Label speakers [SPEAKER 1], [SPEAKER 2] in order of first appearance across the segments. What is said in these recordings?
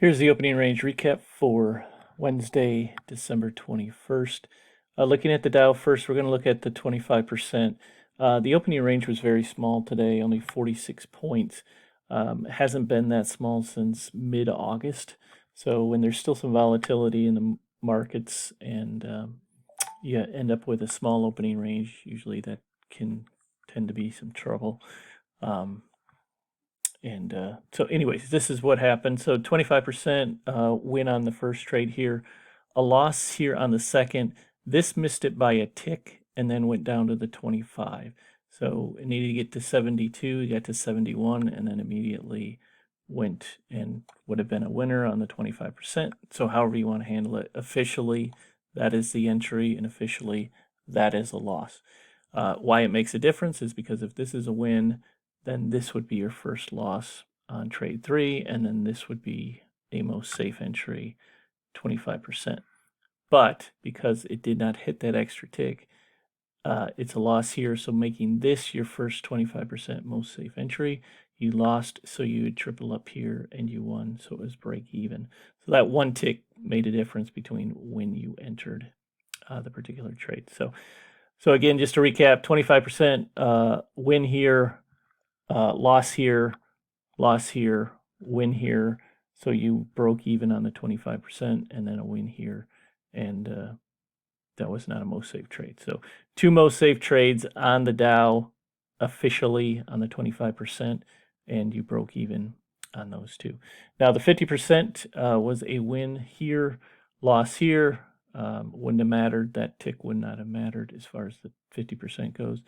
[SPEAKER 1] Here's the opening range recap for Wednesday, December 21st. Looking at the Dow first, we're going to look at the 25%. The opening range was very small today, only 46 points. It hasn't been that small since mid-August. So when there's still some volatility in the markets and you end up with a small opening range, usually that can tend to be some trouble. So anyways, this is what happened. So 25% win on the first trade here, a loss here on the second. This missed it by a tick and then went down to the 25. So it needed to get to 72, it got to 71, and then immediately went and would have been a winner on the 25%. So however you want to handle it, officially that is the entry, and officially that is a loss. Why it makes a difference is because if this is a win, then this would be your first loss on trade 3, and then this would be a most safe entry, 25%. But because it did not hit that extra tick, it's a loss here, so making this your first 25% most safe entry. You lost, so you would triple up here, and you won, so it was break even. So that one tick made a difference between when you entered the particular trade. So again, just to recap, 25% win here, loss here, win here. So you broke even on the 25% and then a win here. And that was not a most safe trade. So 2 most safe trades on the Dow officially on the 25%, and you broke even on those 2. Now the 50% was a win here, loss here. Wouldn't have mattered. That tick would not have mattered as far as the 50% goes.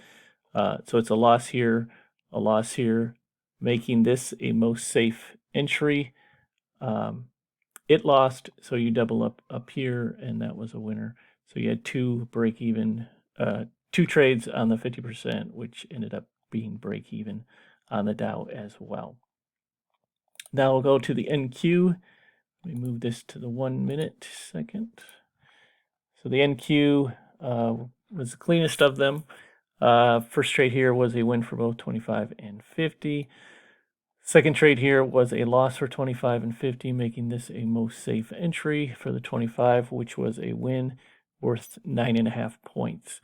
[SPEAKER 1] So it's a loss here, a loss here, making this a most safe entry. It lost, so you double up here, and that was a winner. So you had 2 break even, 2 trades on the 50%, which ended up being break even on the Dow as well. Now we'll go to the NQ. Let me move this to the 1 minute second. So the NQ was the cleanest of them. First trade here was a win for both 25 and 50. Second trade here was a loss for 25 and 50, making this a most safe entry for the 25, which was a win worth 9.5 points.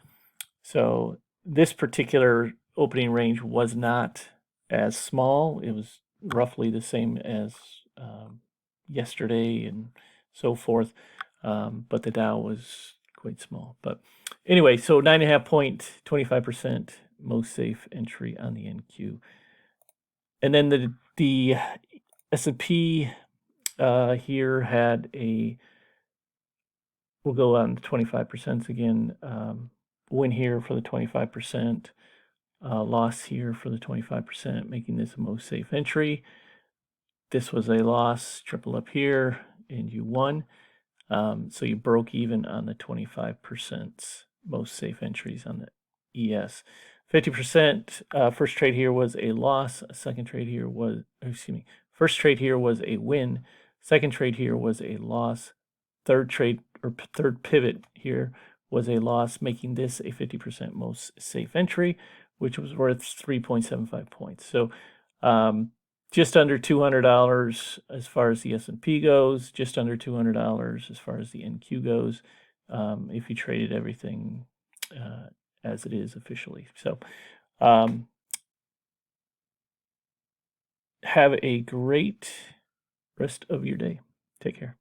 [SPEAKER 1] So this particular opening range was not as small. It was roughly the same as yesterday and so forth, but the Dow was quite small. But anyway, so 9.5 point, 25% most safe entry on the NQ. And then the S&P here had a, we'll go on to 25% again, win here for the 25%, loss here for the 25%, making this a most safe entry. This was a loss, triple up here, and you won. So you broke even on the 25% most safe entries on the ES. 50%, first trade here was a loss. Second trade here was, first trade here was a win. Second trade here was a loss. Third trade, or third pivot here was a loss, making this a 50% most safe entry, which was worth 3.75 points. So just under $200 as far as the S&P goes, just under $200 as far as the NQ goes, if you traded everything as it is officially. So have a great rest of your day. Take care.